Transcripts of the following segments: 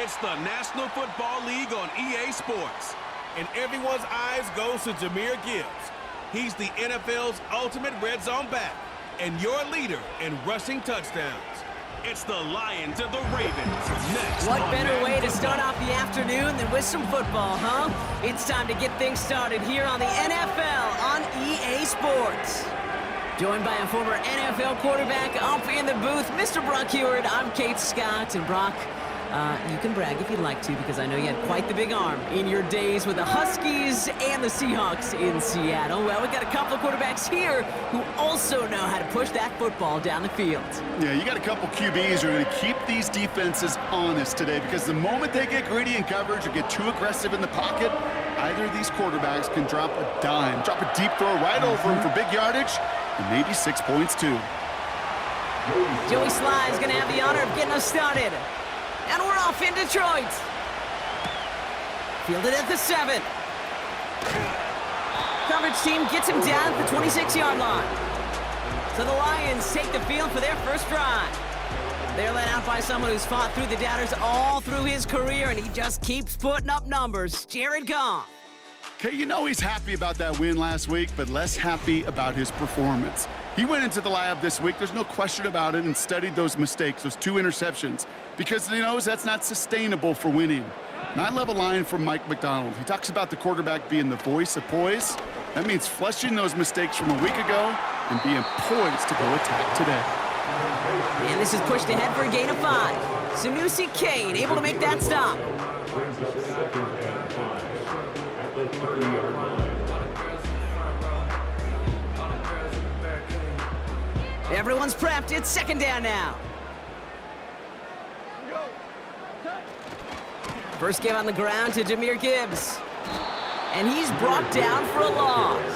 It's the National Football League on EA Sports. And everyone's eyes goes to Jahmyr Gibbs. He's the NFL's ultimate red zone back and your leader in rushing touchdowns. It's the Lions and the Ravens next. What better way to start off the afternoon than with some football, huh? It's time to get things started here on the NFL on EA Sports. Joined by a former NFL quarterback up in the booth, Mr. Brock Heward. I'm Kate Scott, and Brock, you can brag if you'd like to, because I know you had quite the big arm in your days with the Huskies and the Seahawks in Seattle. Well, we've got a couple of quarterbacks here who also know how to push that football down the field. Yeah, you got a couple QBs who are going to keep these defenses honest today, because the moment they get greedy in coverage or get too aggressive in the pocket, either of these quarterbacks can drop a dime, drop a deep throw right over them for big yardage, and maybe 6 points too. Joey Sly is going to have the honor of getting us started. And we're off in Detroit. Fielded at the 7. Coverage team gets him down at the 26-yard line. So the Lions take the field for their first drive. They're led out by someone who's fought through the doubters all through his career, and he just keeps putting up numbers. Jared Goff. Okay, you know he's happy about that win last week, but less happy about his performance. He went into the lab this week, there's no question about it, and studied those mistakes, those 2 interceptions, because he knows that's not sustainable for winning. And I love a line from Mike McDonald. He talks about the quarterback being the voice of poise. That means flushing those mistakes from a week ago and being poised to go attack today. And this is pushed ahead for a gain of 5. Sanusi Kane able to make that stop. Everyone's prepped. It's second down now. First give on the ground to Jahmyr Gibbs. And he's brought down for a loss.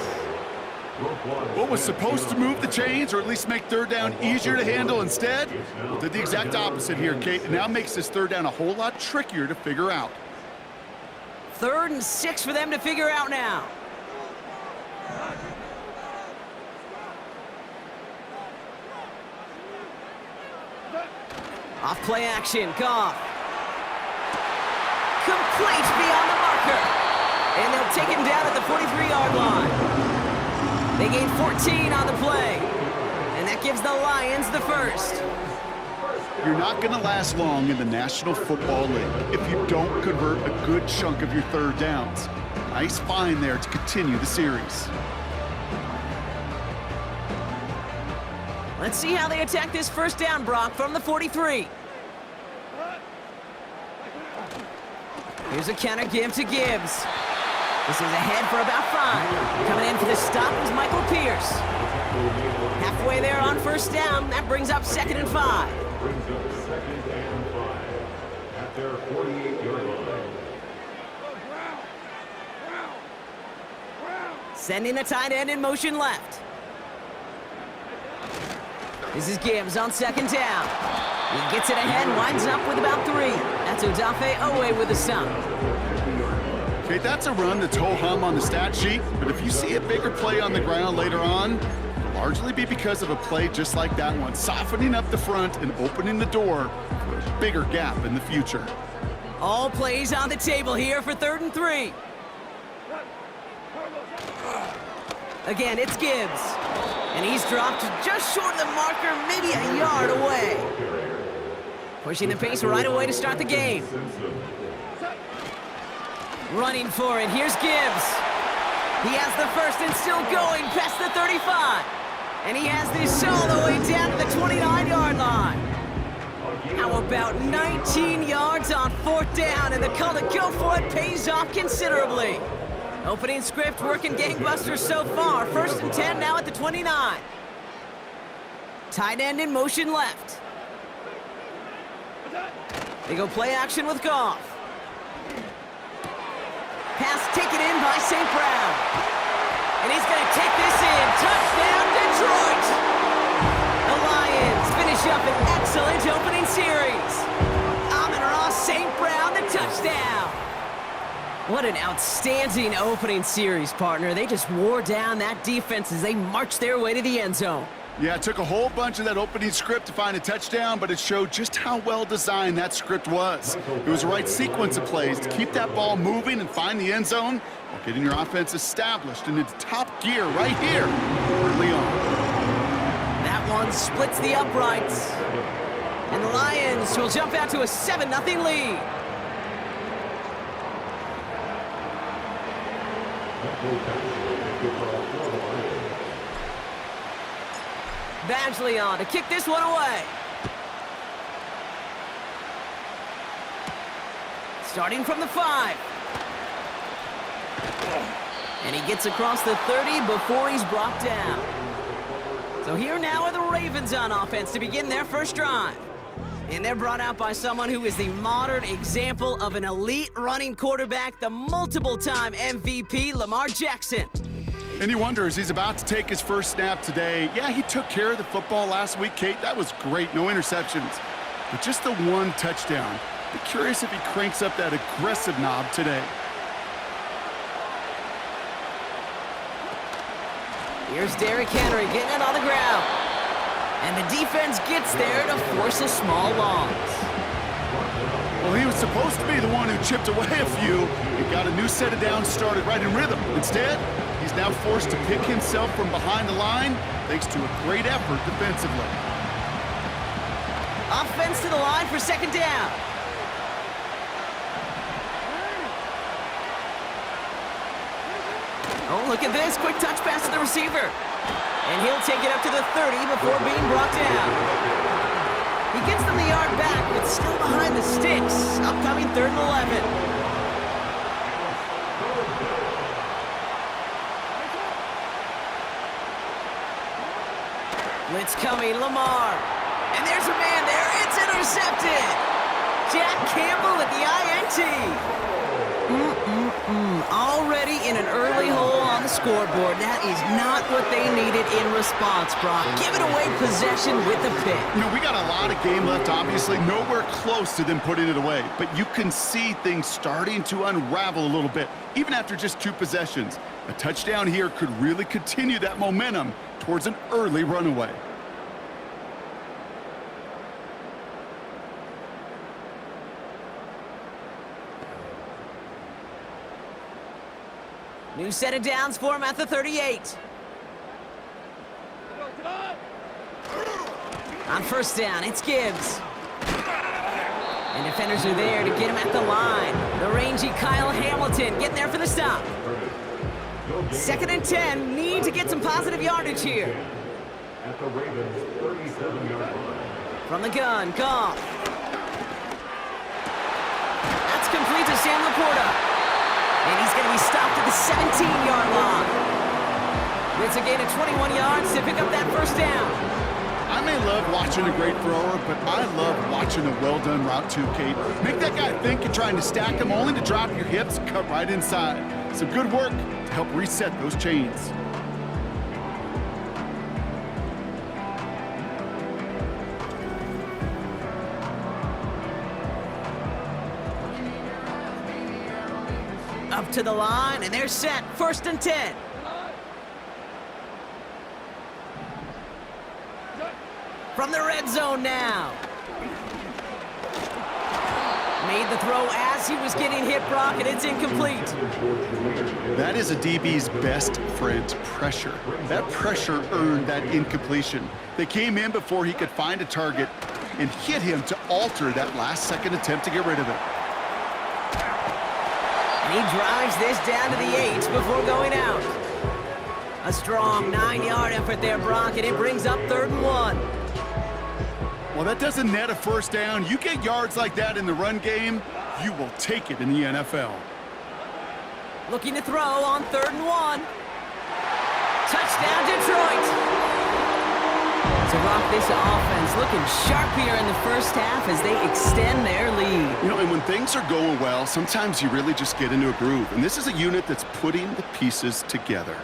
What was supposed to move the chains, or at least make third down easier to handle instead, well, did the exact opposite here, Kate, and now makes this third down a whole lot trickier to figure out. 3rd and 6 for them to figure out now. Off play action, Goff. Complete beyond the marker. And they'll take him down at the 43-yard line. They gain 14 on the play. And that gives the Lions the first. You're not going to last long in the National Football League if you don't convert a good chunk of your third downs. Nice find there to continue the series. Let's see how they attack this first down, Brock, from the 43. Here's a counter give to Gibbs. This is ahead for about 5. Coming in for the stop is Michael Pierce. Halfway there on first down. That brings up 2nd and 5. At their 48-yard line. Sending the tight end in motion left. This is Gibbs on second down. He gets it ahead and winds up with about 3. That's Odafe Owe with a stop. Okay, that's a run that's ho-hum on the stat sheet, but if you see a bigger play on the ground later on, it'll largely be because of a play just like that one, softening up the front and opening the door for a bigger gap in the future. All plays on the table here for 3rd and 3. Again, it's Gibbs. And he's dropped just short of the marker, maybe a yard away. Pushing the pace right away to start the game. Running for it, here's Gibbs. He has the first and still going past the 35. And he has this all the way down to the 29-yard line. How about 19 yards on 4th down, and the call to go for it pays off considerably. Opening script working gangbusters so far. 1st and 10 now at the 29. Tight end in motion left. They go play action with Goff. Pass taken in by St. Brown. And he's going to take this in. Touchdown, Detroit! The Lions finish up an excellent opening series. Amon-Ra St. Brown, the touchdown. What an outstanding opening series, partner. They just wore down that defense as they marched their way to the end zone. Yeah, it took a whole bunch of that opening script to find a touchdown, but it showed just how well designed that script was. It was the right sequence of plays to keep that ball moving and find the end zone while getting your offense established and into top gear right here early on. That one splits the uprights. And the Lions will jump out to a 7-0 lead. Badgley on to kick this one away. Starting from the 5. And he gets across the 30 before he's brought down. So here now are the Ravens on offense to begin their first drive. And they're brought out by someone who is the modern example of an elite running quarterback, the multiple-time MVP, Lamar Jackson. And you wonder, as he's about to take his first snap today, yeah, he took care of the football last week, Kate. That was great, no interceptions. But just the one touchdown. Be curious if he cranks up that aggressive knob today. Here's Derrick Henry getting it on the ground. And the defense gets there to force a small loss. Well, he was supposed to be the one who chipped away a few and got a new set of downs started right in rhythm. Instead, he's now forced to pick himself from behind the line thanks to a great effort defensively. Offense to the line for second down. Oh, look at this. Quick touch pass to the receiver. And he'll take it up to the 30 before being brought down. He gets them the yard back, but still behind the sticks. Upcoming 3rd and 11. Blitz coming, Lamar. And there's a man there. It's intercepted. Jack Campbell at the INT. Already in an early hole on the scoreboard. That is not what they needed in response, Brock. Giving away possession with the pick. You know, we got a lot of game left, obviously. Nowhere close to them putting it away. But you can see things starting to unravel a little bit, even after just 2 possessions. A touchdown here could really continue that momentum towards an early runaway. New set of downs for him at the 38. On first down, it's Gibbs. And defenders are there to get him at the line. The rangy Kyle Hamilton getting there for the stop. 2nd and 10, need to get some positive yardage here. At the Ravens 37-yard line. From the gun, Goff. That's complete to Sam Laporta. And he's going to be stopped at the 17-yard line. It's a gain of 21 yards to pick up that first down. I may love watching a great thrower, but I love watching a well-done route too, Kate. Make that guy think you're trying to stack him only to drop your hips and cut right inside. Some good work to help reset those chains. Up to the line, and they're set. 1st and 10. From the red zone now. Made the throw as he was getting hit, Brock, and it's incomplete. That is a DB's best friend, pressure. That pressure earned that incompletion. They came in before he could find a target and hit him to alter that last-second attempt to get rid of it. And he drives this down to the 8 before going out. A strong 9-yard effort there, Brock, and it brings up 3rd and 1. Well, that doesn't net a first down. You get yards like that in the run game, you will take it in the NFL. Looking to throw on 3rd and 1. Touchdown, Detroit. To rock this offense, looking sharp here in the first half as they extend their lead. You know, and when things are going well, sometimes you really just get into a groove. And this is a unit that's putting the pieces together.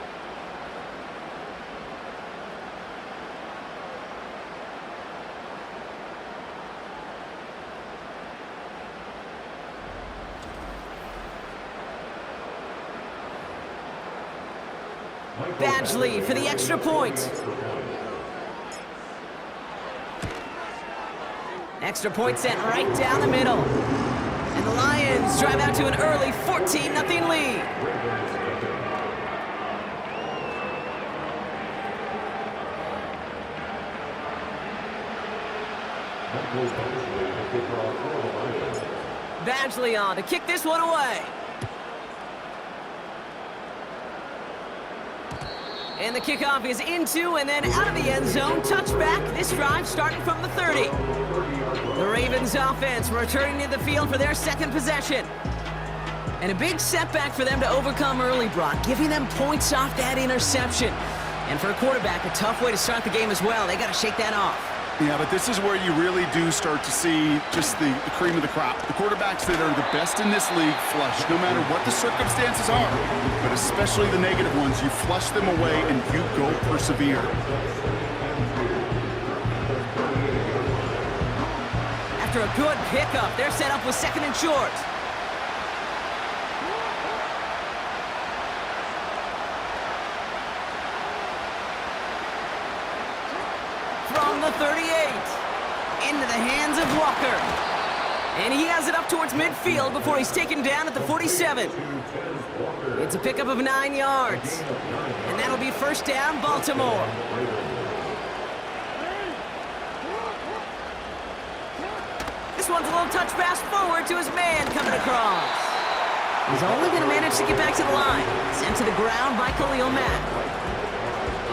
Badgley for the extra point. Extra point sent right down the middle. And the Lions drive out to an early 14-0 lead. Badgley on to kick this one away. And the kickoff is into and then out of the end zone. Touchback. This drive starting from the 30. The Ravens offense returning to the field for their second possession. And a big setback for them to overcome early, Brock, giving them points off that interception. And for a quarterback, a tough way to start the game as well. They got to shake that off. Yeah, but this is where you really do start to see just the cream of the crop. The quarterbacks that are the best in this league flush, no matter what the circumstances are, but especially the negative ones. You flush them away and you go persevere. After a good pickup, they're set up with second and short. From the 38, into the hands of Walker. And he has it up towards midfield before he's taken down at the 47. It's a pickup of 9 yards. And that'll be first down, Baltimore. This one's a little touch pass forward to his man coming across. He's only going to manage to get back to the line. Sent to the ground by Khalil Mack.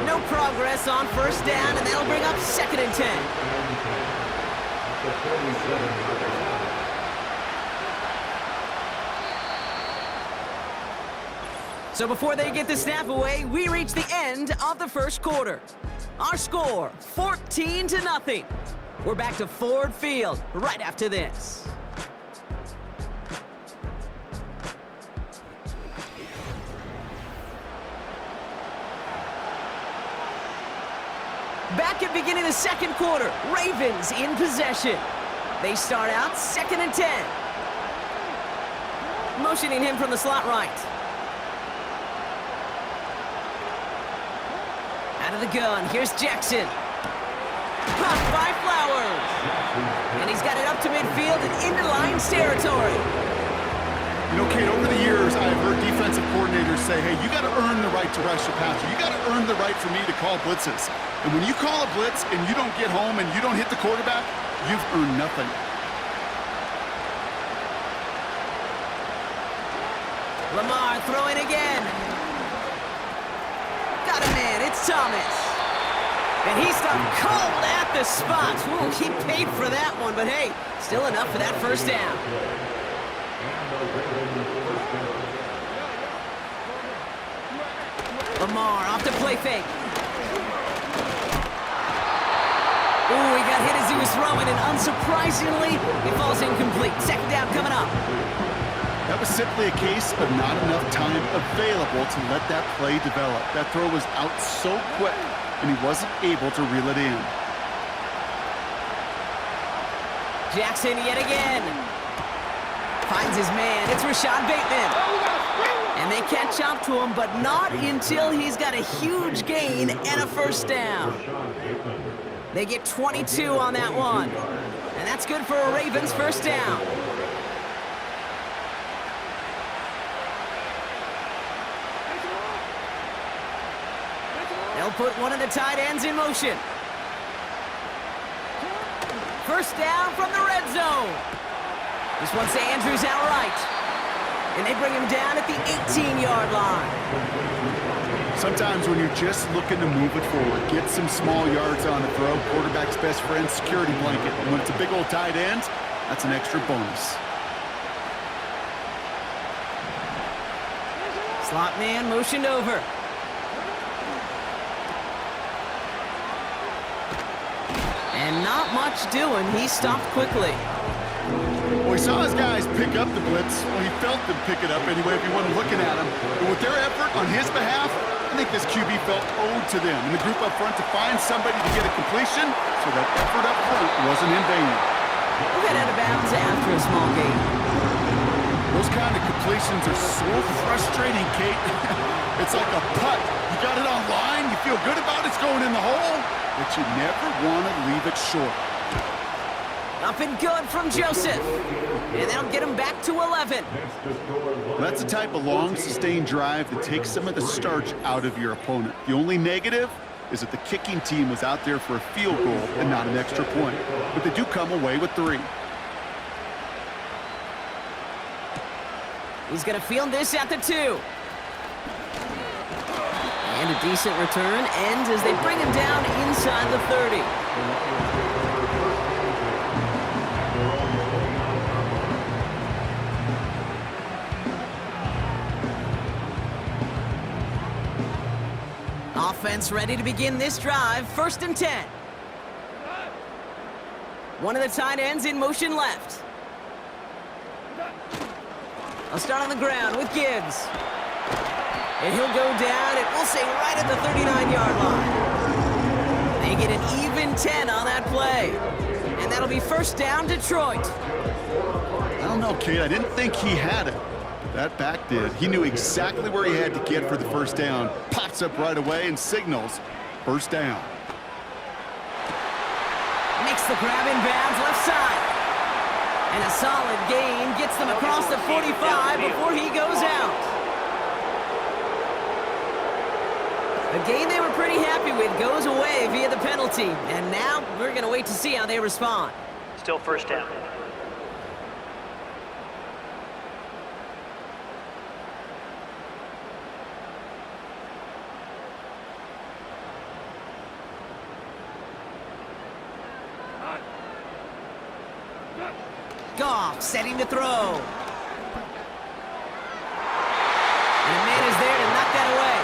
No progress on first down, and that'll bring up second and 10. So before they get the snap away, we reach the end of the first quarter. Our score, 14-0. We're back to Ford Field right after this. Back at beginning of the second quarter, Ravens in possession. They start out second and 10. Motioning him from the slot right. Out of the gun, here's Jackson. Caught by Flowers. And he's got it up to midfield and into Lions territory. You know, Kate, over the years, I've heard defensive coordinators say, hey, you got to earn the right to rush the passer. You got to earn the right for me to call blitzes. And when you call a blitz and you don't get home and you don't hit the quarterback, you've earned nothing. Lamar throwing again. Got him in, it's Thomas. And he stopped cold at the spot. Ooh, he paid for that one, but hey, still enough for that first down. Lamar off the play fake. Ooh, he got hit as he was throwing, and unsurprisingly, it falls incomplete. Second down coming up. That was simply a case of not enough time available to let that play develop. That throw was out so quick, and he wasn't able to reel it in. Jackson yet again. Finds his man. It's Rashad Bateman. And they catch up to him, but not until he's got a huge gain and a first down. They get 22 on that one. And that's good for a Ravens first down. They'll put one of the tight ends in motion. First down from the red zone. This one's to Andrews outright. And they bring him down at the 18-yard line. Sometimes when you're just looking to move it forward, get some small yards on the throw, quarterback's best friend, security blanket. And when it's a big old tight end, that's an extra bonus. Slot man motioned over. And not much doing. He stopped quickly. Well, he saw his guys pick up the blitz. Well, he felt them pick it up anyway if he wasn't looking at him. But with their effort on his behalf, I think this QB felt owed to them and the group up front to find somebody to get a completion, so that effort up front wasn't in vain. We'll get out of bounds after a small gain. Those kind of completions are so frustrating, Kate. It's like a putt. You got it on line, you feel good about it's going in the hole, but you never want to leave it short. Up and good from Joseph. And that'll get him back to 11. That's the type of long, sustained drive that takes some of the starch out of your opponent. The only negative is that the kicking team was out there for a field goal and not an extra point. But they do come away with 3. He's going to field this at the 2. And a decent return ends as they bring him down inside the 30. Offense ready to begin this drive. 1st and 10. One of the tight ends in motion left. I'll start on the ground with Gibbs. And he'll go down, and we'll say right at the 39-yard line. They get an even 10 on that play. And that'll be 1st down, Detroit. I don't know, Kate. I didn't think he had it. That back did. He knew exactly where he had to get for the 1st down. Pops up right away and signals 1st down. Makes the grab in bounds left side. And a solid gain gets them across the 45 before he goes out. A gain they were pretty happy with goes away via the penalty. And now we're going to wait to see how they respond. Still 1st down. Goff setting to throw. And a man is there to knock that away.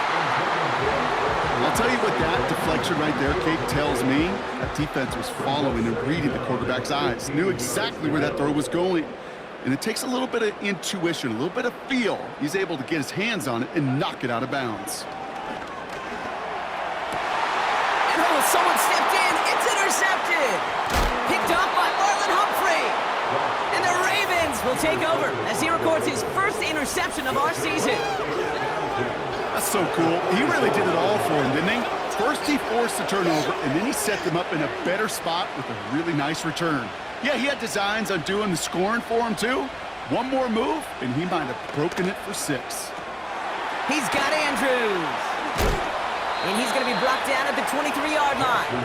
I'll tell you what that deflection right there, Kate, tells me. That defense was following and reading the quarterback's eyes. Knew exactly where that throw was going. And it takes a little bit of intuition, a little bit of feel. He's able to get his hands on it and knock it out of bounds. And oh, someone stepped in. It's intercepted. Picked off by Marlon Humphrey. And the Ravens will take over as he records his 1st interception of our season. That's so cool. He really did it all for him, didn't he? First he forced the turnover, and then he set them up in a better spot with a really nice return. Yeah, he had designs on doing the scoring for him, too. One more move, and he might have broken it for 6. He's got Andrews. And he's going to be brought down at the 23-yard line.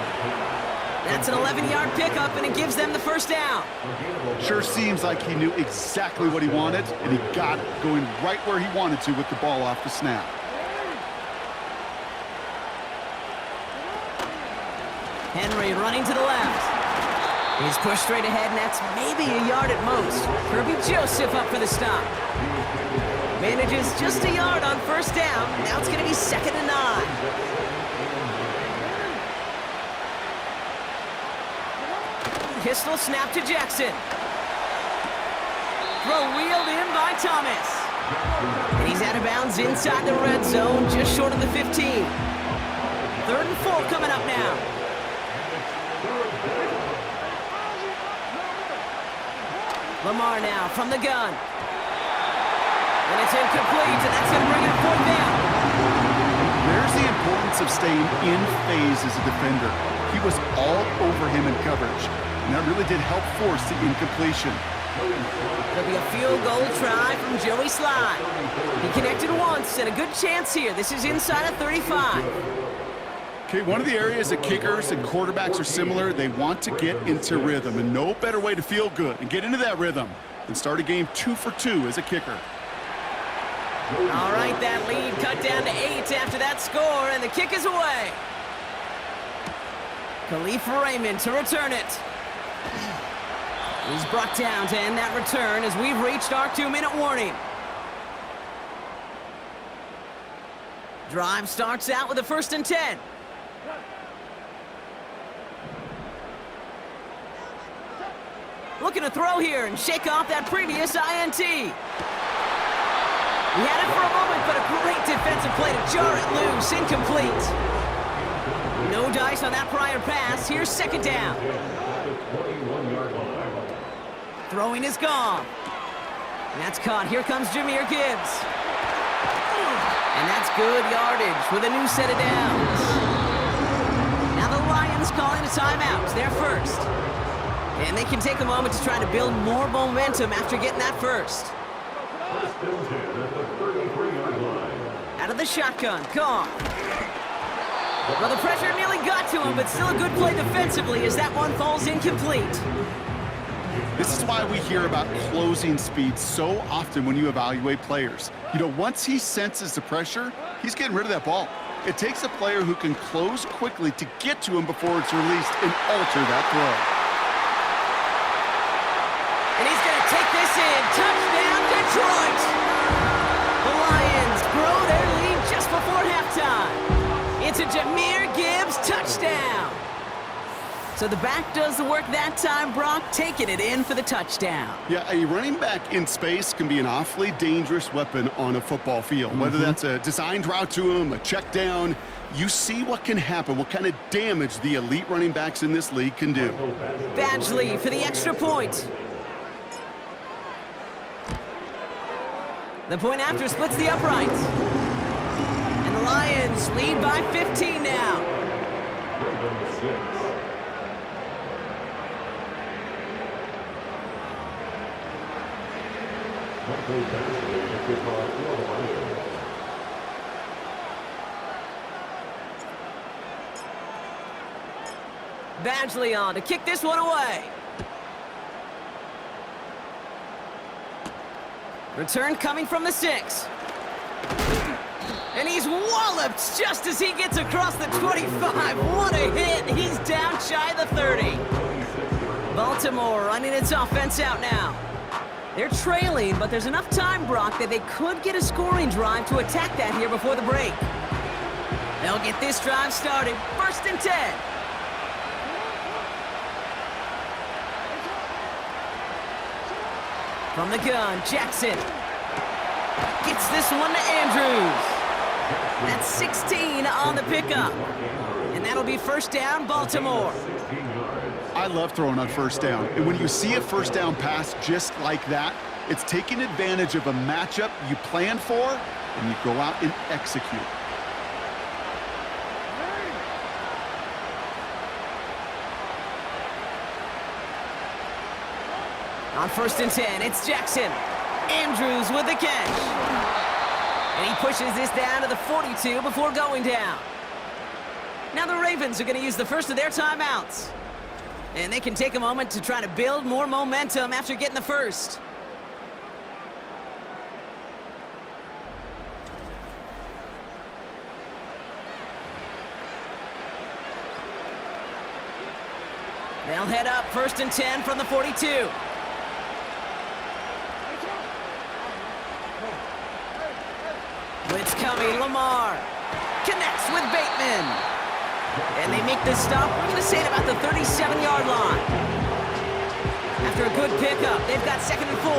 That's an 11-yard pickup, and it gives them the 1st down. Sure seems like he knew exactly what he wanted, and he got it, going right where he wanted to with the ball off the snap. Henry running to the left. He's pushed straight ahead, and that's maybe a yard at most. Kirby Joseph up for the stop. Manages just a yard on 1st down. Now it's going to be 2nd and 9. Pistol snap to Jackson. Throw wheeled in by Thomas. And he's out of bounds inside the red zone, just short of the 15. 3rd and 4 coming up now. Lamar now from the gun. And it's incomplete, and that's going to bring it 4th down. There's the importance of staying in phase as a defender. He was all over him in coverage, and that really did help force the incompletion. There'll be a field goal try from Joey Sly. He connected once, and a good chance here. This is inside of 35. Okay, one of the areas that kickers and quarterbacks are similar, they want to get into rhythm, and no better way to feel good and get into that rhythm than start a game 2 for 2 as a kicker. All right, that lead cut down to 8 after that score, and the kick is away. Khalif Raymond to return it. He's brought down to end that return as we've reached our 2-minute warning. Drive starts out with a 1st and 10. Looking to throw here and shake off that previous INT. He had it for a moment, but a great defensive play to jar it loose. Incomplete. No dice on that prior pass. Here's 2nd down. Throwing is gone. And that's caught. Here comes Jahmyr Gibbs. And that's good yardage with a new set of downs. Now the Lions calling a timeout. They're first. And they can take a moment to try to build more momentum after getting that first. First and 10 at the 33-yard line. Out of the shotgun, gone. Well, the pressure nearly got to him, but still a good play defensively as that one falls incomplete. This is why we hear about closing speed so often when you evaluate players. You know, once he senses the pressure, he's getting rid of that ball. It takes a player who can close quickly to get to him before it's released and alter that throw. And he's going to take this in. Touchdown, Detroit! The Lions grow their lead just before halftime. It's a Jahmyr Gibbs touchdown. So the back does the work that time, Brock, taking it in for the touchdown. Yeah, a running back in space can be an awfully dangerous weapon on a football field. Whether that's a designed route to him, a check down, you see what can happen, what kind of damage the elite running backs in this league can do. Badgley for the extra point. The point after splits the uprights. And the Lions lead by 15 now. Badgley on to kick this one away. Return coming from the 6. And he's walloped just as he gets across the 25. What a hit. He's down shy of the 30. Baltimore running its offense out now. They're trailing, but there's enough time, Brock, that they could get a scoring drive to attack that here before the break. They'll get this drive started. First and 10. From the gun, Jackson. Gets this one to Andrews. That's 16 on the pickup. And that'll be first down, Baltimore. I love throwing on first down. And when you see a first down pass just like that, it's taking advantage of a matchup you planned for, and you go out and execute. On first and 10, it's Jackson. Andrews with the catch. And he pushes this down to the 42 before going down. Now the Ravens are going to use the first of their timeouts. And they can take a moment to try to build more momentum after getting the first. They'll head up first and 10 from the 42. Blitz coming, Lamar connects with Bateman. And they make this stop, we're going to say, at about the 37-yard line. After a good pickup, they've got second and 4.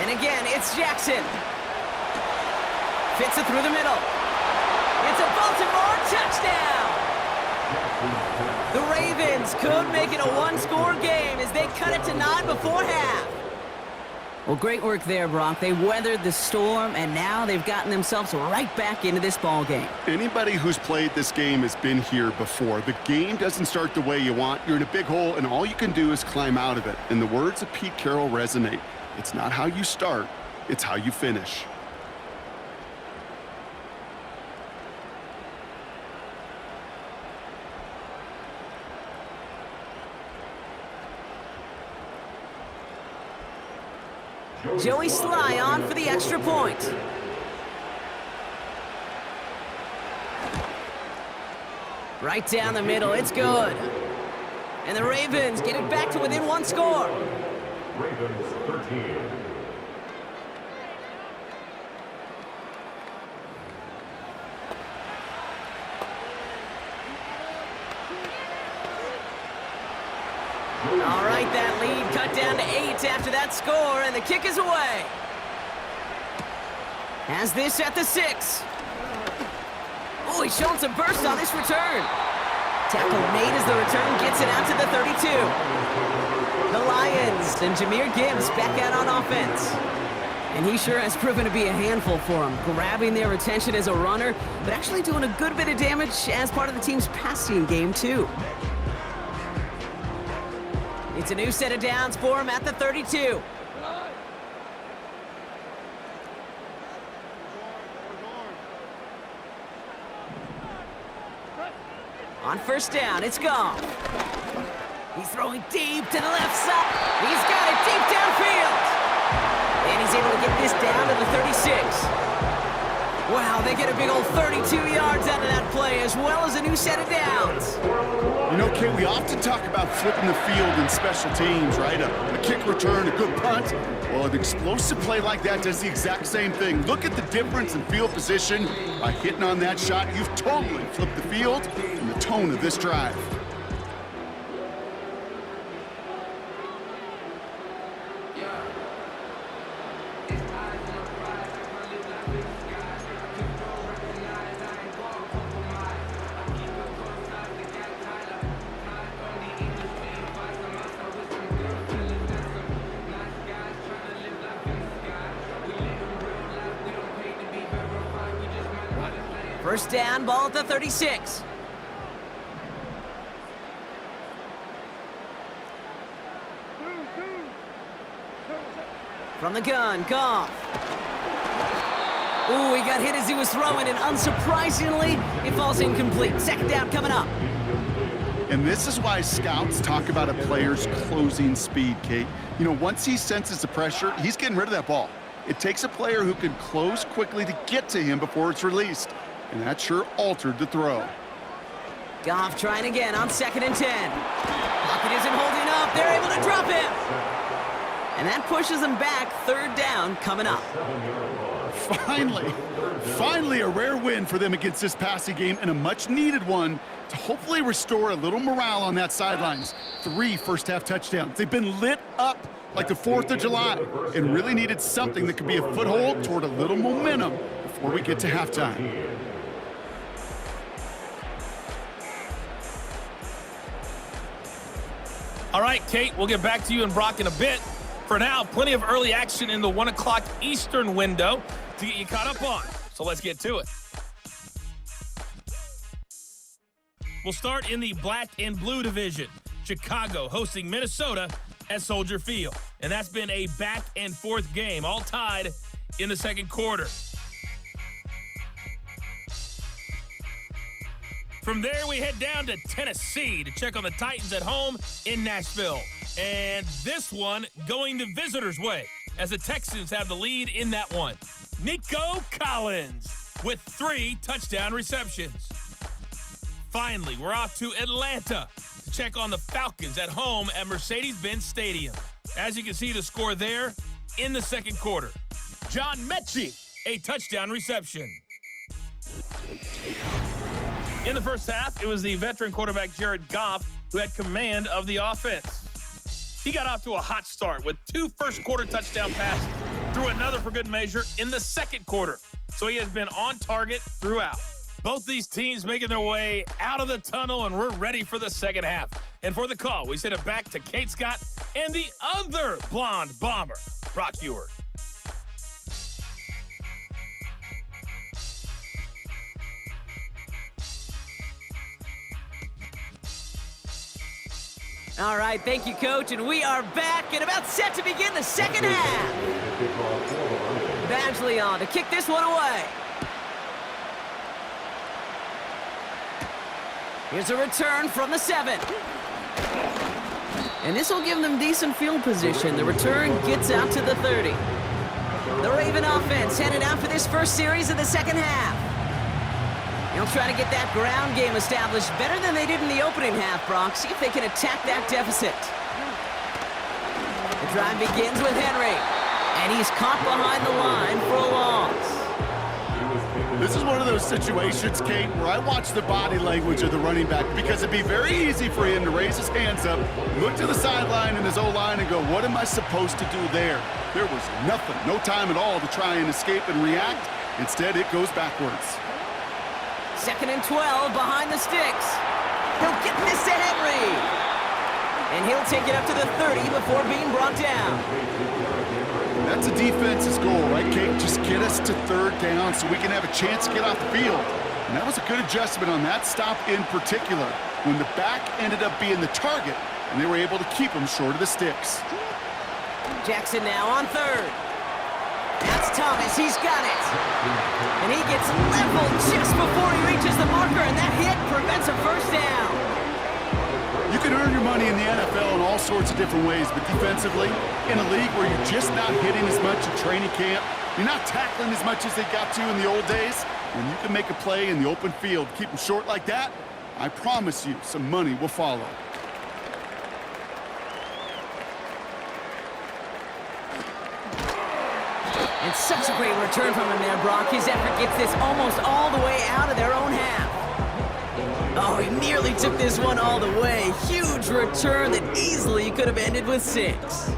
And again, it's Jackson. Fits it through the middle. It's a Baltimore touchdown. The Ravens could make it a one-score game as they cut it to 9 before half. Well, great work there, Brock. They weathered the storm, and now they've gotten themselves right back into this ball game. Anybody who's played this game has been here before. The game doesn't start the way you want. You're in a big hole, and all you can do is climb out of it. And the words of Pete Carroll resonate. It's not how you start, it's how you finish. Joey Sly on for the extra point. Right down the middle, it's good. And the Ravens get it back to within one score. Ravens 13. All right, that lead cut down to 8 after that score, and the kick is away. Has this at the 6. Oh, he's showing some burst on this return. Tackle made as the return gets it out to the 32. The Lions and Jahmyr Gibbs back out on offense. And he sure has proven to be a handful for him, grabbing their attention as a runner, but actually doing a good bit of damage as part of the team's passing game, too. It's a new set of downs for him at the 32. On first down, it's Goff. He's throwing deep to the left side. He's got it deep downfield. And he's able to get this down to the 36. Wow, they get a big old 32 yards out of that play, as well as a new set of downs. You know, Kate, we often talk about flipping the field in special teams, right? A kick return, a good punt. Well, an explosive play like that does the exact same thing. Look at the difference in field position. By hitting on that shot, you've totally flipped the field and the tone of this drive. First down, ball at the 36. From the gun, Goff. Ooh, he got hit as he was throwing, and unsurprisingly, it falls incomplete. Second down coming up. And this is why scouts talk about a player's closing speed, Kate. You know, once he senses the pressure, he's getting rid of that ball. It takes a player who can close quickly to get to him before it's released. And that sure altered the throw. Goff trying again on 2nd and 10. Pocket isn't holding up. They're able to drop him. And that pushes them back. Third down coming up. Finally a rare win for them against this passing game, and a much-needed one to hopefully restore a little morale on that sidelines. 3 first-half touchdowns. They've been lit up like the 4th of July and really needed something that could be a foothold toward a little momentum before we get to halftime. All right, Kate, we'll get back to you and Brock in a bit. For now, plenty of early action in the 1 o'clock Eastern window to get you caught up on. So let's get to it. We'll start in the black and blue division. Chicago hosting Minnesota at Soldier Field. And that's been a back and forth game, all tied in the second quarter. From there, we head down to Tennessee to check on the Titans at home in Nashville. And this one going the visitors' way, as the Texans have the lead in that one. Nico Collins with 3 touchdown receptions. Finally, we're off to Atlanta to check on the Falcons at home at Mercedes-Benz Stadium. As you can see, the score there in the second quarter. John Mechie, a touchdown reception. In the first half, it was the veteran quarterback Jared Goff who had command of the offense. He got off to a hot start with 2 first-quarter touchdown passes, threw another for good measure in the second quarter. So he has been on target throughout. Both these teams making their way out of the tunnel, and we're ready for the second half. And for the call, we send it back to Kate Scott and the other blonde bomber, Brock Ewart. All right, thank you, Coach, and we are back and about set to begin the second half. Badgley on to kick this one away. Here's a return from the 7. And this will give them decent field position. The return gets out to the 30. The Raven offense headed out for this first series of the second half. They'll try to get that ground game established better than they did in the opening half, Brock. See if they can attack that deficit. The drive begins with Henry. And he's caught behind the line for a loss. This is one of those situations, Kate, where I watch the body language of the running back, because it'd be very easy for him to raise his hands up, look to the sideline and his O-line and go, what am I supposed to do there? There was nothing, no time at all to try and escape and react. Instead, it goes backwards. 2nd and 12 behind the sticks. He'll get this to Henry. And he'll take it up to the 30 before being brought down. That That's a defense's goal, right, Kate? Just get us to third down so we can have a chance to get off the field. And that was a good adjustment on that stop in particular, when the back ended up being the target, and they were able to keep him short of the sticks. Jackson now on third. That's Thomas. He's got it. And he gets leveled just before he reaches the marker, and that hit prevents a first down. You can earn your money in the NFL in all sorts of different ways, but defensively, in a league where you're just not hitting as much in training camp, you're not tackling as much as they got to in the old days, when you can make a play in the open field, keep them short like that, I promise you some money will follow. And such a great return from him there, Brock. His effort gets this almost all the way out of their own half. Oh, he nearly took this one all the way. Huge return that easily could have ended with 6.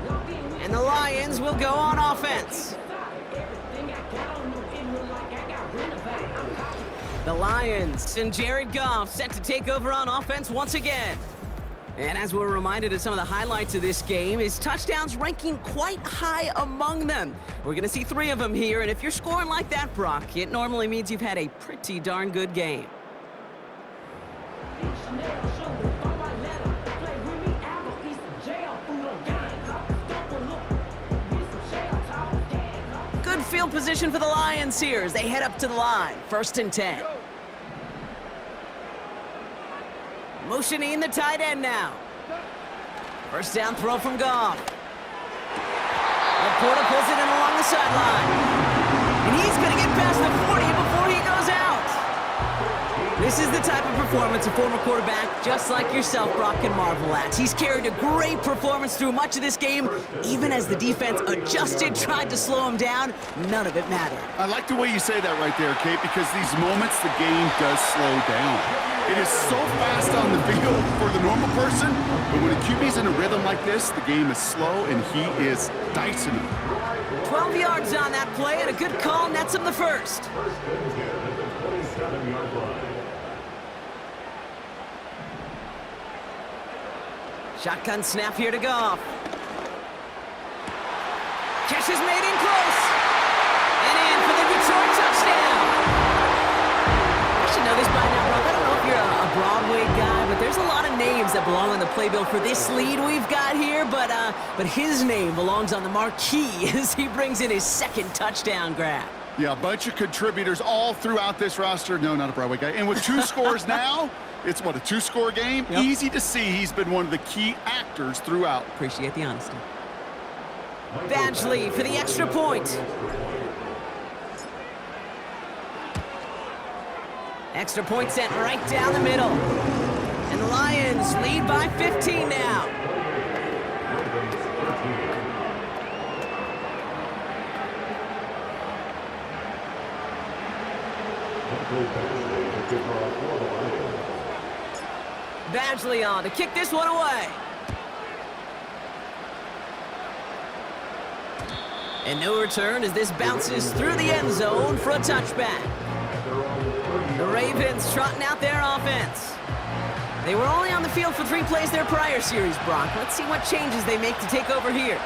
And the Lions will go on offense. The Lions and Jared Goff set to take over on offense once again. And as we're reminded of some of the highlights of this game, his touchdowns ranking quite high among them. We're going to see 3 of them here, and if you're scoring like that, Brock, it normally means you've had a pretty darn good game. Good field position for the Lions here as they head up to the line. 1st and 10. Motioning the tight end now. First down throw from Goff. Laporta pulls it in along the sideline. And he's going to get past the 40 before he goes out. This is the type of performance a former quarterback, just like yourself, Brock, can marvel at. He's carried a great performance through much of this game. Even as the defense adjusted, tried to slow him down, none of it mattered. I like the way you say that right there, Kate, because these moments the game does slow down. It is so fast on the field for the normal person, but when a QB's in a rhythm like this, the game is slow and he is dicing it. 12 yards on that play and a good call nets him the first. Shotgun snap here to Goff. Catch is made in close. And in for the Detroit touchdown. I should know this by now, Brock. I don't know if you're a Broadway guy, but there's a lot of names that belong on the playbill for this lead we've got here, but his name belongs on the marquee as he brings in his 2nd touchdown grab. Yeah, a bunch of contributors all throughout this roster. No, not a Broadway guy. And with 2 scores now, it's what, a 2-score game? Yep. Easy to see he's been one of the key actors throughout. Appreciate the honesty. Badgley for the extra point. Extra point sent right down the middle. And the Lions lead by 15 now. Badgley on to kick this one away. And no return as this bounces through the end zone for a touchback. The Ravens trotting out their offense. They were only on the field for 3 plays their prior series, Brock. Let's see what changes they make to take over here.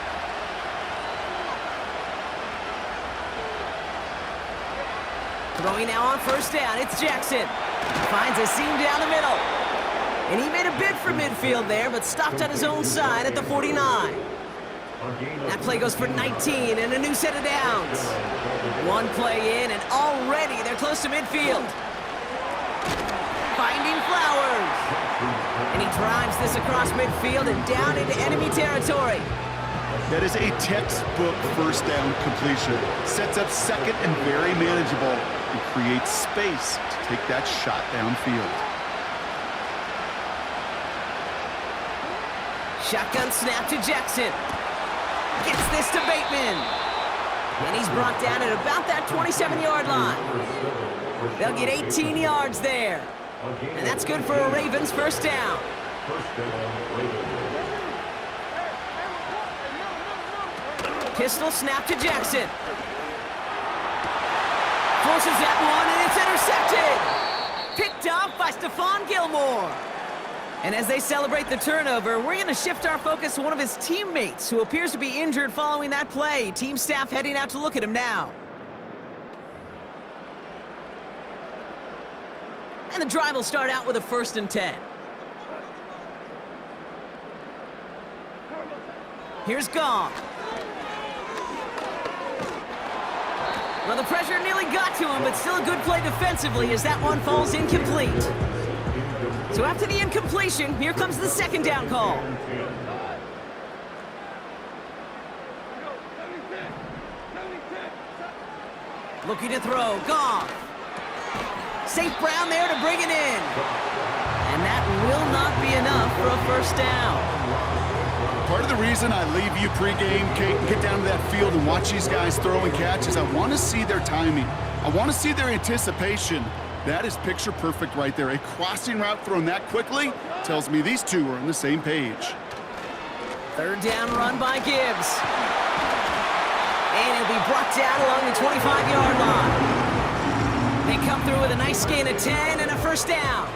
Throwing now on first down, it's Jackson. Finds a seam down the middle. And he made a bid for midfield there, but stopped on his own side at the 49. That play goes for 19 and a new set of downs. 1 play in, and already they're close to midfield. Finding Flowers. And he drives this across midfield and down into enemy territory. That is a textbook first down completion. Sets up 2nd and very manageable and creates space to take that shot downfield. Shotgun snap to Jackson. Gets this to Bateman. And he's brought down at about that 27-yard line. They'll get 18 yards there. And that's good for a Ravens first down. Pistol snap to Jackson. Forces that one, and it's intercepted. Picked off by Stephon Gilmore. And as they celebrate the turnover, we're going to shift our focus to one of his teammates who appears to be injured following that play. Team staff heading out to look at him now. And the drive will start out with a 1st and 10. Here's Goff. Well, the pressure nearly got to him, but still a good play defensively as that one falls incomplete. So after the incompletion, here comes the 2nd down call. Looking to throw, Goff. St. Brown there to bring it in. And that will not be enough for a 1st down. Part of the reason I leave you pregame, Kate, and get down to that field and watch these guys throw and catch is I want to see their timing. I want to see their anticipation. That is picture perfect right there. A crossing route thrown that quickly tells me these two are on the same page. 3rd down run by Gibbs. And it'll be brought down along the 25-yard line. They come through with a nice gain of 10 and a 1st down.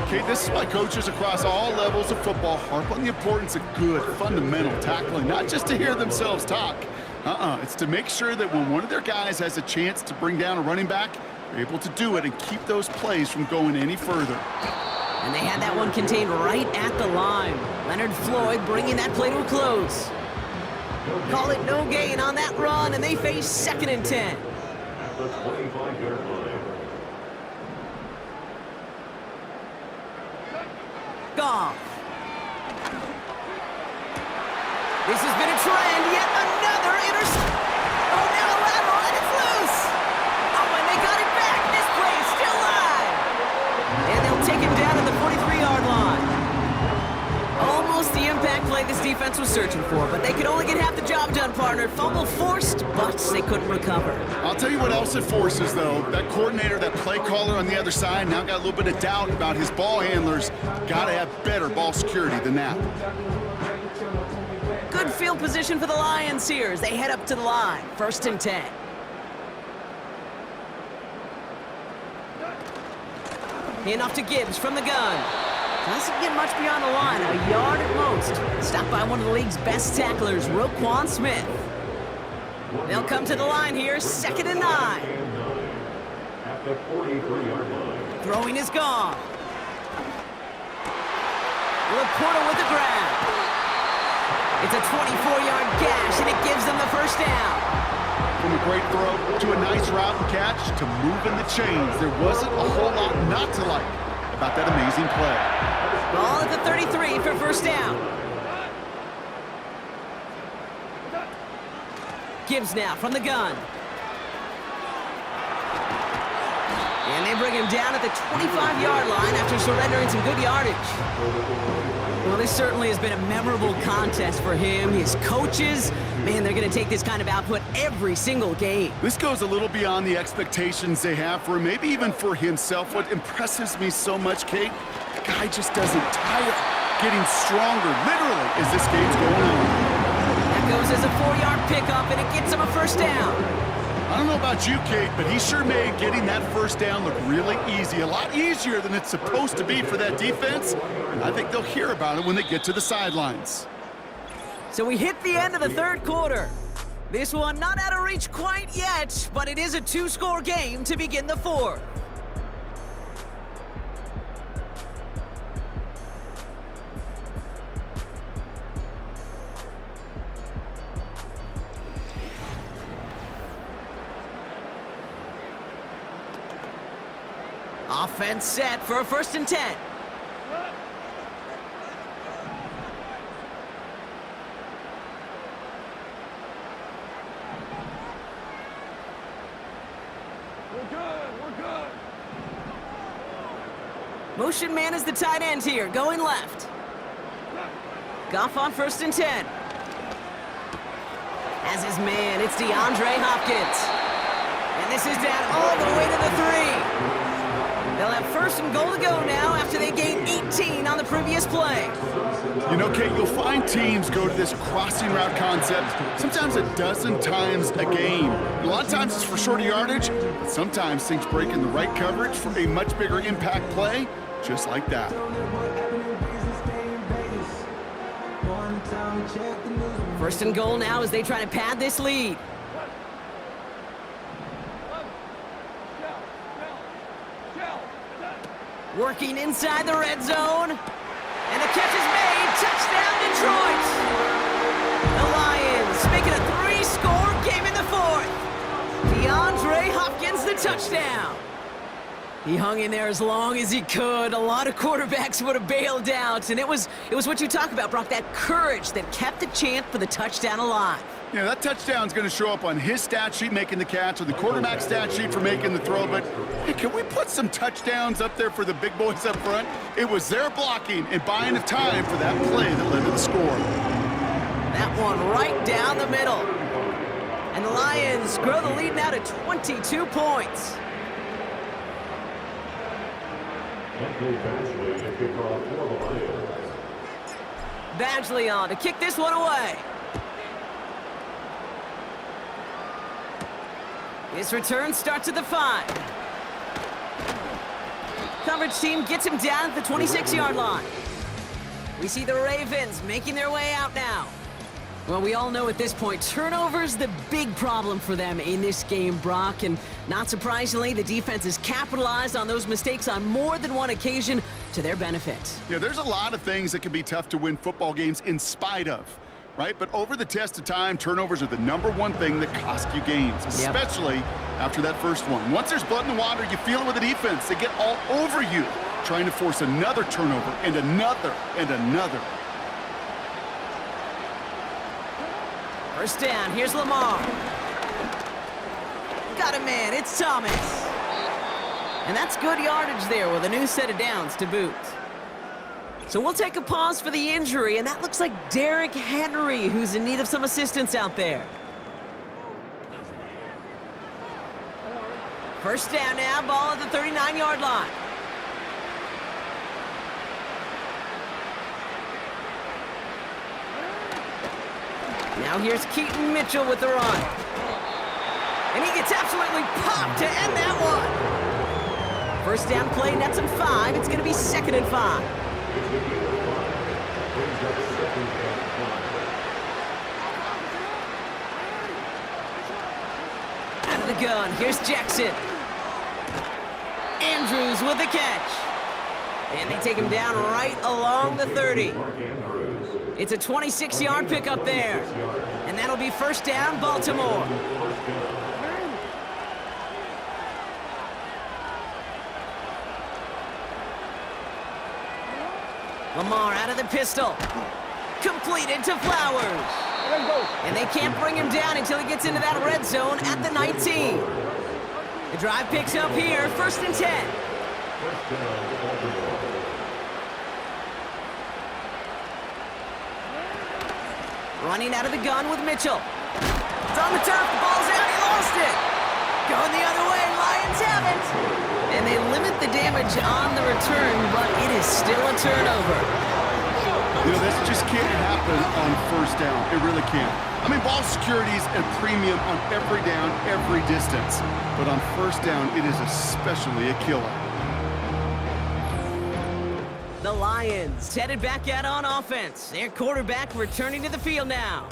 Okay, this is why coaches across all levels of football harp on the importance of good, fundamental tackling, not just to hear themselves talk. It's to make sure that when one of their guys has a chance to bring down a running back, they're able to do it and keep those plays from going any further. And they had that one contained right at the line. Leonard Floyd bringing that play to a close. Call it no gain on that run, and they face 2nd and 10. At the 25-yard line. Goff. This has been a trend. Yet another interception. Oh, now a lateral, and it's loose. Oh, and they got it back. This play is still live. And they'll take him down at the 43-yard line. Almost the impact play this defense was searching for, but they could only get half the job done, partner. Fumble forced, but they couldn't recover. I'll tell you what else it forces, though. That coordinator, that play caller on the other side, now got a little bit of doubt about his ball handlers. Got to have better ball security than that. Good field position for the Lions here as they head up to the line. 1st and 10. In off to Gibbs from the gun. Doesn't get much beyond the line, a yard at most. Stopped by one of the league's best tacklers, Roquan Smith. They'll come to the line here, 2nd and 9. At the 43-yard line. Throwing is gone. Laporta with the grab. It's a 24-yard gash, and it gives them the 1st down. From a great throw to a nice route and catch to moving the chains, there wasn't a whole lot not to like about that amazing play. Ball at the 33 for 1st down. Gibbs now from the gun. And they bring him down at the 25-yard line after surrendering some good yardage. Well, this certainly has been a memorable contest for him. His coaches, man, they're going to take this kind of output every single game. This goes a little beyond the expectations they have for him, maybe even for himself. What impresses me so much, Kate, the guy just doesn't tire. Getting stronger, literally, as this game's going on. That goes as a 4-yard pickup, and it gets him a 1st down. I don't know about you, Kate, but he sure made getting that 1st down look really easy. A lot easier than it's supposed to be for that defense. And I think they'll hear about it when they get to the sidelines. So we hit the end of the 3rd quarter. This one not out of reach quite yet, but it is a 2-score game to begin the 4th. Offense set for a 1st and 10. We're good. Motion man is the tight end here, going left. Goff on 1st and 10. As his man, it's DeAndre Hopkins. And this is down all the way to the 3. They'll have 1st and goal to go now after they gained 18 on the previous play. You know, Kate, you'll find teams go to this crossing route concept sometimes a dozen times a game. A lot of times it's for shorter yardage, but sometimes things break in the right coverage for a much bigger impact play, just like that. First and goal now as they try to pad this lead. Working inside the red zone. And the catch is made. Touchdown, Detroit. The Lions make it a 3-score game in the fourth. DeAndre Hopkins, the touchdown. He hung in there as long as he could. A lot of quarterbacks would have bailed out. And it was what you talk about, Brock, that courage that kept the chant for the touchdown alive. Yeah, that touchdown's going to show up on his stat sheet making the catch, or the quarterback stat sheet for making the throw. But hey, can we put some touchdowns up there for the big boys up front? It was their blocking and buying of time for that play that led to the score. That one right down the middle. And the Lions grow the lead now to 22 points. Badgley on to kick this one away. His return starts at the 5. Coverage team gets him down at the 26-yard line. We see the Ravens making their way out now. Well, we all know at this point, turnovers the big problem for them in this game, Brock. And not surprisingly, the defense has capitalized on those mistakes on more than one occasion to their benefit. Yeah, there's a lot of things that can be tough to win football games in spite of, right? But over the test of time, turnovers are the #1 thing that cost you games, especially after that first one. Once there's blood in the water, you feel it with the defense. They get all over you, trying to force another turnover and another and another. First down, here's Lamar. Got a man, it's Thomas. And that's good yardage there with a new set of downs to boot. So we'll take a pause for the injury, and that looks like Derrick Henry, who's in need of some assistance out there. First down now, ball at the 39-yard line. Now here's Keaton Mitchell with the run. And he gets absolutely popped to end that one. First down play, nets him 5. It's going to be 2nd and 5. Out of the gun, here's Jackson. Andrews with the catch. And they take him down right along the 30. It's a 26-yard pickup there. And that'll be first down, Baltimore. Lamar out of the pistol. Completed to Flowers. And they can't bring him down until he gets into that red zone at the 19. The drive picks up here, 1st and 10. Running out of the gun with Mitchell. It's on the turf, the ball's out, he lost it. Going the other way, Lions have it. And they limit the damage on the return, but it is still a turnover. You know, this just can't happen on first down. It really can't. I mean, ball security is a premium on every down, every distance. But on first down, it is especially a killer. The Lions headed back out on offense. Their quarterback returning to the field now.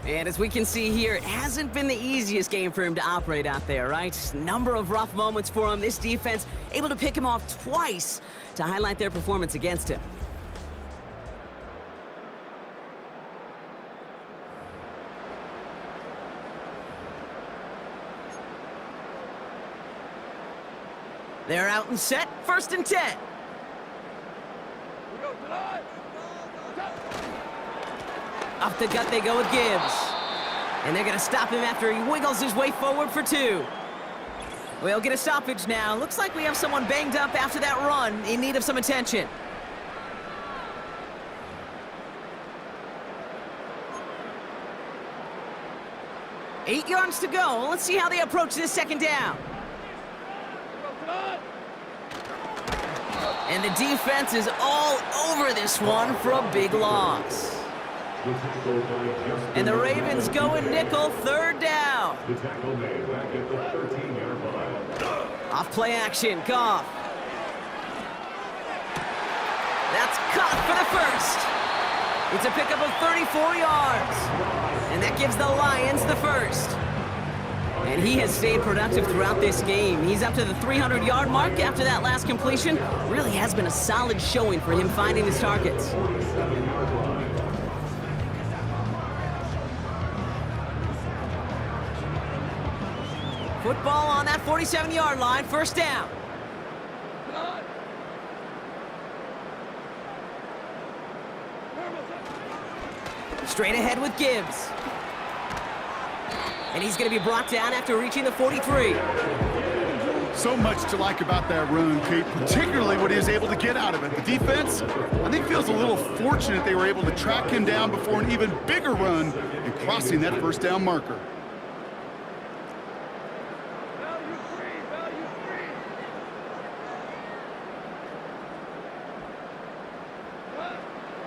And as we can see here, it hasn't been the easiest game for him to operate out there, right? Number of rough moments for him. This defense able to pick him off twice to highlight their performance against him. They're out and set, 1st and 10. Off the gut they go with Gibbs. And they're going to stop him after he wiggles his way forward for 2. We'll get a stoppage now. Looks like we have someone banged up after that run in need of some attention. Eight yards to go. Let's see how they approach this 2nd down. And the defense is all over this one for a big loss. And the Ravens go in nickel, 3rd down. Off play action, Goff. That's caught for the first. It's a pickup of 34 yards. And that gives the Lions the first. And he has stayed productive throughout this game. He's up to the 300-yard mark after that last completion. Really has been a solid showing for him finding his targets. Football on that 47-yard line, first down. Straight ahead with Gibbs. And he's going to be brought down after reaching the 43. So much to like about that run, Pete, particularly what he was able to get out of it. The defense, I think, feels a little fortunate they were able to track him down before an even bigger run and crossing that first down marker.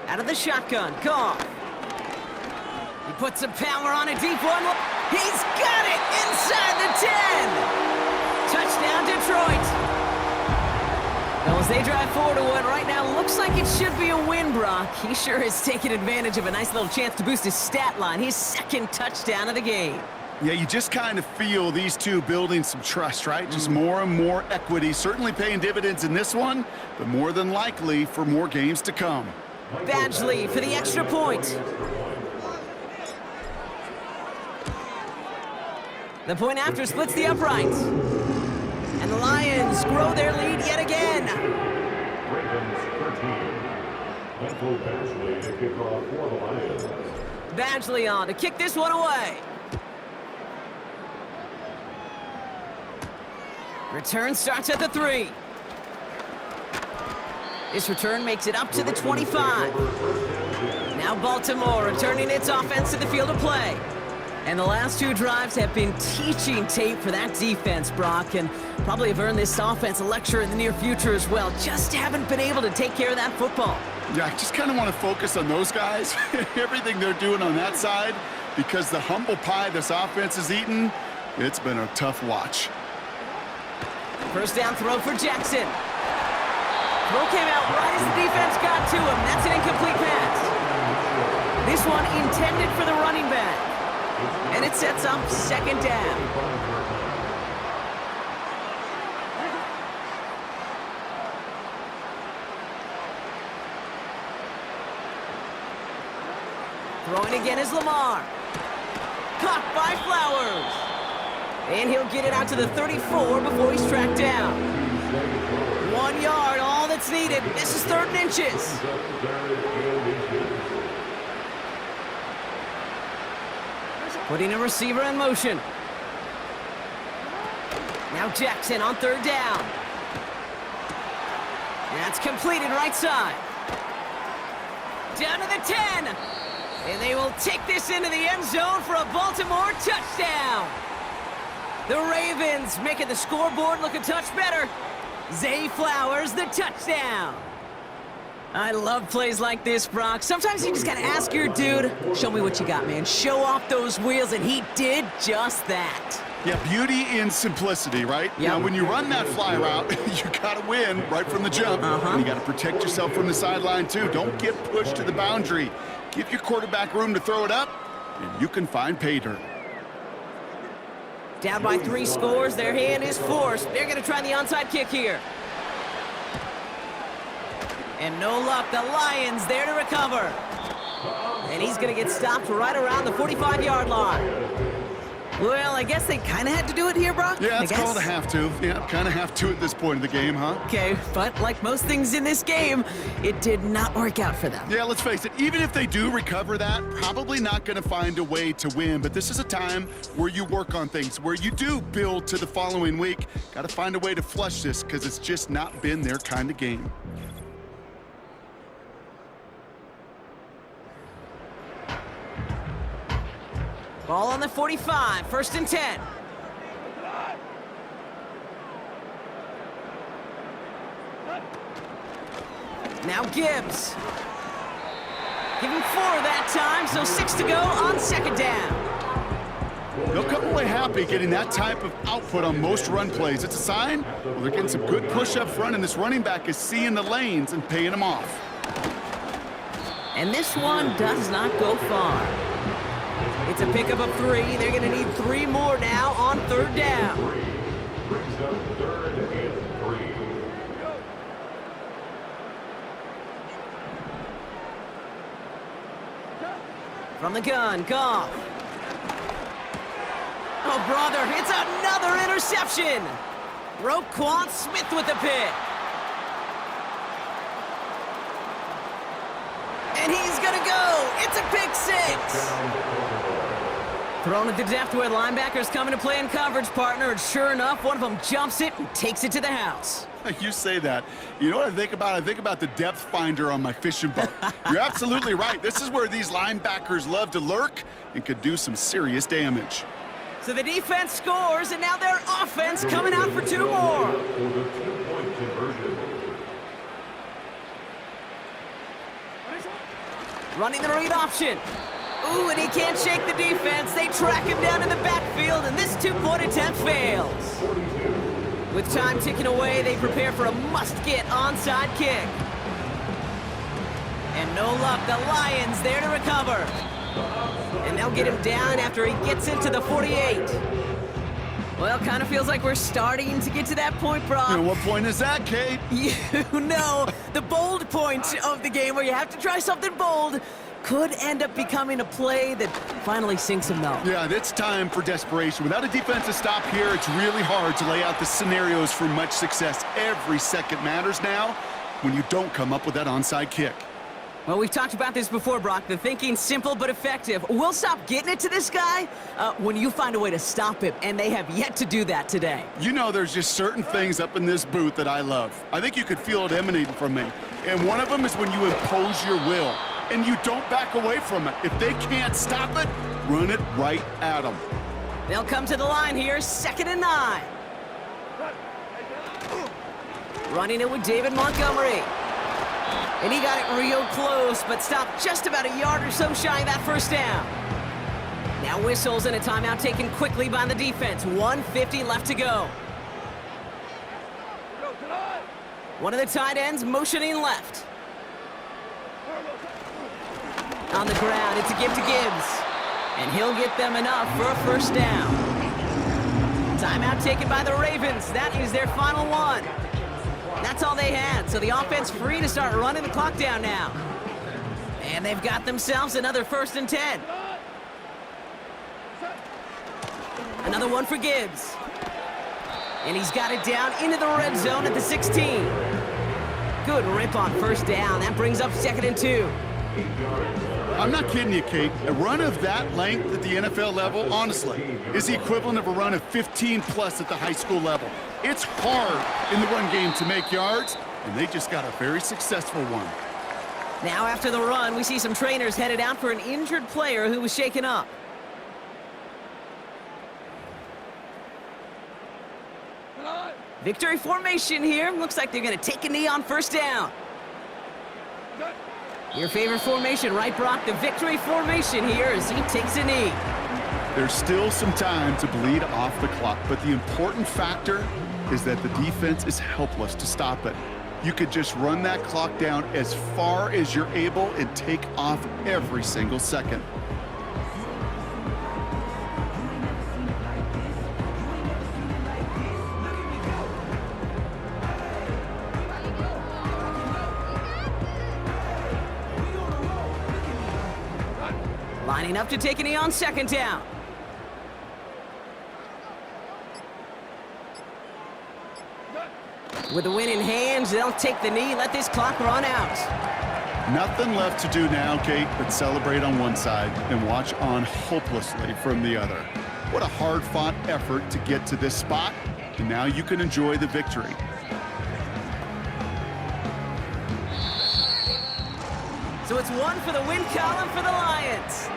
Out of the shotgun, Goff. He puts some power on a deep one. He's got it inside the 10. Touchdown, Detroit. Well, as they drive forward to what right now looks like it should be a win, Brock. He sure is taking advantage of a nice little chance to boost his stat line. His second touchdown of the game. Yeah, you just kind of feel these two building some trust, right? Just more and more equity. Certainly paying dividends in this one, but more than likely for more games to come. Badgley for the extra point. The point after splits the uprights. And the Lions grow their lead yet again. Ravens 13. Michael Badgley to kick off for the Lions. Badgley on to kick this one away. Return starts at the 3. This return makes it up to the 25. Now Baltimore returning its offense to the field of play. And the last two drives have been teaching tape for that defense, Brock, and probably have earned this offense a lecture in the near future as well. Just haven't been able to take care of that football. Yeah, I just kind of want to focus on those guys, everything they're doing on that side, because the humble pie this offense has eaten, it's been a tough watch. First down throw for Jackson. Throw came out right as the defense got to him. That's an incomplete pass. This one intended for the running back. And it sets up second down. Throwing again is Lamar. Caught by Flowers. And he'll get it out to the 34 before he's tracked down. 1 yard, all that's needed. This is 3rd and inches. Putting a receiver in motion. Now Jackson on 3rd down. That's completed right side. Down to the 10. And they will take this into the end zone for a Baltimore touchdown. The Ravens making the scoreboard look a touch better. Zay Flowers, the touchdown. I love plays like this, Brock. Sometimes you just gotta ask your dude, show me what you got, man. Show off those wheels, and he did just that. Yeah, beauty in simplicity, right? Yep. Now, when you run that fly route, you gotta win right from the jump. And you gotta protect yourself from the sideline, too. Don't get pushed to the boundary. Give your quarterback room to throw it up, and you can find pay dirt. Down by 3 scores, their hand is forced. They're gonna try the onside kick here. And no luck, the Lions there to recover. And he's gonna get stopped right around the 45-yard line. Well, I guess they kind of had to do it here, Brock. Yeah, it's called a have to. Yeah, kind of have to at this point in the game, huh? Okay, but like most things in this game, it did not work out for them. Yeah, let's face it, even if they do recover that, probably not going to find a way to win. But this is a time where you work on things, where you do build to the following week. Got to find a way to flush this because it's just not been their kind of game. Ball on the 45, 1st and 10. Now Gibbs. Give him 4 that time, so 6 to go on 2nd down. They'll come away happy getting that type of output on most run plays. It's a sign, well, they're getting some good push up front, and this running back is seeing the lanes and paying them off. And this one does not go far. It's a pickup of 3. They're going to need 3 more now on 3rd down. Brings up 3rd and 3. From the gun, Goff. Oh, brother, it's another interception. Roquan Smith with the pick. And he's going to go. It's a pick 6. Thrown at the depth where linebackers come into play in coverage, partner, and sure enough, one of them jumps it and takes it to the house. You say that. You know what I think about? I think about the depth finder on my fishing boat. You're absolutely right. This is where these linebackers love to lurk and could do some serious damage. So the defense scores, and now their offense coming out for 2 more. For the 2-point conversion. Running the read option. Ooh, and he can't shake the defense. They track him down in the backfield, and this 2-point attempt fails. 42. With time ticking away, they prepare for a must-get onside kick. And no luck, the Lions there to recover. And they'll get him down after he gets into the 48. Well, kind of feels like we're starting to get to that point, Brock. And what point is that, Kate? You know, the bold point of the game where you have to try something bold could end up becoming a play that finally sinks him, though. Yeah, it's time for desperation. Without a defensive stop here, it's really hard to lay out the scenarios for much success. Every second matters now when you don't come up with that onside kick. Well, we've talked about this before, Brock. The thinking's simple but effective. We'll stop getting it to this guy when you find a way to stop him, and they have yet to do that today. You know, there's just certain things up in this booth that I love. I think you could feel it emanating from me. And one of them is when you impose your will, and you don't back away from it. If they can't stop it, run it right at them. They'll come to the line here, 2nd and 9. Running it with David Montgomery. And he got it real close, but stopped just about a yard or so shy of that 1st down. Now whistles and a timeout taken quickly by the defense. 1:50 left to go. One of the tight ends motioning left. On the ground, it's a give to Gibbs. And he'll get them enough for a 1st down. Timeout taken by the Ravens. That is their final one. That's all they had, so the offense free to start running the clock down now. And they've got themselves another 1st and 10. Another one for Gibbs. And he's got it down into the red zone at the 16. Good rip on 1st down. That brings up 2nd and 2. I'm not kidding you, Kate. A run of that length at the NFL level, honestly, is the equivalent of a run of 15+ at the high school level. It's hard in the run game to make yards, and they just got a very successful one. Now after the run, we see some trainers headed out for an injured player who was shaken up. Victory formation here. Looks like they're going to take a knee on 1st down. Your favorite formation, right, Brock? The victory formation here as he takes a knee. There's still some time to bleed off the clock, but the important factor is that the defense is helpless to stop it. You could just run that clock down as far as you're able and take off every single second. Lining up to take a knee on 2nd down. With the win in hands, they'll take the knee, let this clock run out. Nothing left to do now, Kate, but celebrate on one side and watch on hopelessly from the other. What a hard-fought effort to get to this spot, and now you can enjoy the victory. So it's 1 for the win column for the Lions.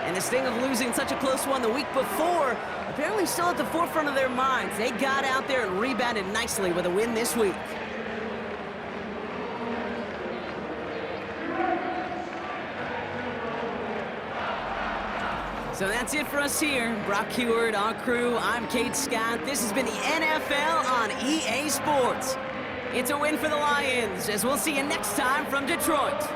And the sting of losing such a close one the week before, apparently still at the forefront of their minds. They got out there and rebounded nicely with a win this week. So that's it for us here. Brock Heward, our crew, I'm Kate Scott. This has been the NFL on EA Sports. It's a win for the Lions, as we'll see you next time from Detroit.